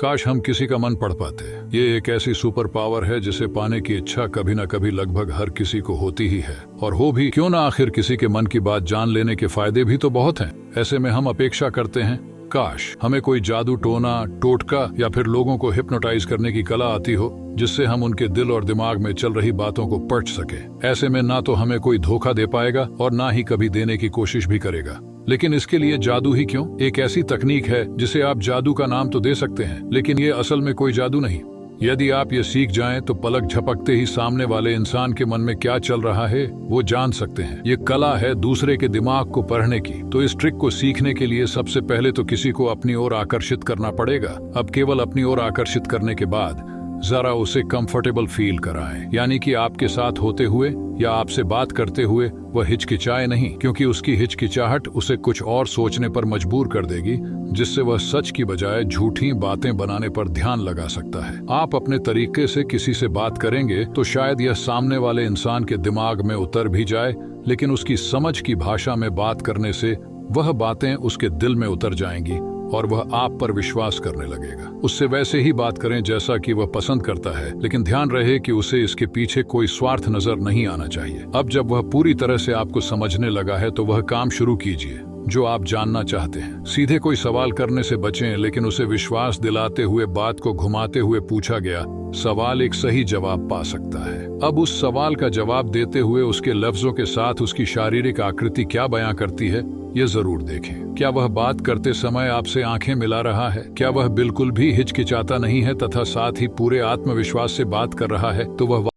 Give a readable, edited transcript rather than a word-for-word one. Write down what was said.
काश हम किसी का मन पढ़ पाते। ये एक ऐसी सुपर पावर है जिसे पाने की इच्छा कभी न कभी लगभग हर किसी को होती ही है, और हो भी क्यों ना, आखिर किसी के मन की बात जान लेने के फायदे भी तो बहुत हैं। ऐसे में हम अपेक्षा करते हैं काश हमें कोई जादू टोना, टोटका या फिर लोगों को हिप्नोटाइज करने की कला आती हो, जिससे हम उनके दिल और दिमाग में चल रही बातों को पढ़ सके। ऐसे में ना तो हमें कोई धोखा दे पाएगा और ना ही कभी देने की कोशिश भी करेगा। लेकिन इसके लिए जादू ही क्यों? एक ऐसी तकनीक है जिसे आप जादू का नाम तो दे सकते हैं, लेकिन ये असल में कोई जादू नहीं। यदि आप ये सीख जाएं तो पलक झपकते ही सामने वाले इंसान के मन में क्या चल रहा है वो जान सकते हैं। ये कला है दूसरे के दिमाग को पढ़ने की। तो इस ट्रिक को सीखने के लिए सबसे पहले तो किसी को अपनी ओर आकर्षित करना पड़ेगा। अब केवल अपनी ओर आकर्षित करने के बाद जरा उसे कंफर्टेबल फील कराएं, यानी कि आपके साथ होते हुए या आपसे बात करते हुए वह हिचकिचाए नहीं, क्योंकि उसकी हिचकिचाहट उसे कुछ और सोचने पर मजबूर कर देगी, जिससे वह सच की बजाय झूठी बातें बनाने पर ध्यान लगा सकता है। आप अपने तरीके से किसी से बात करेंगे तो शायद यह सामने वाले इंसान के दिमाग में उतर भी जाए, लेकिन उसकी समझ की भाषा में बात करने से वह बातें उसके दिल में उतर जाएंगी और वह आप पर विश्वास करने लगेगा। उससे वैसे ही बात करें जैसा कि वह पसंद करता है, लेकिन ध्यान रहे कि उसे इसके पीछे कोई स्वार्थ नजर नहीं आना चाहिए। अब जब वह पूरी तरह से आपको समझने लगा है तो वह काम शुरू कीजिए जो आप जानना चाहते हैं। सीधे कोई सवाल करने से बचें, लेकिन उसे विश्वास दिलाते हुए बात को घुमाते हुए पूछा गया सवाल एक सही जवाब पा सकता है। अब उस सवाल का जवाब देते हुए उसके लफ्जों के साथ उसकी शारीरिक आकृति क्या बयां करती है ये जरूर देखें। क्या वह बात करते समय आपसे आंखें मिला रहा है? क्या वह बिल्कुल भी हिचकिचाता नहीं है तथा साथ ही पूरे आत्मविश्वास से बात कर रहा है? तो वह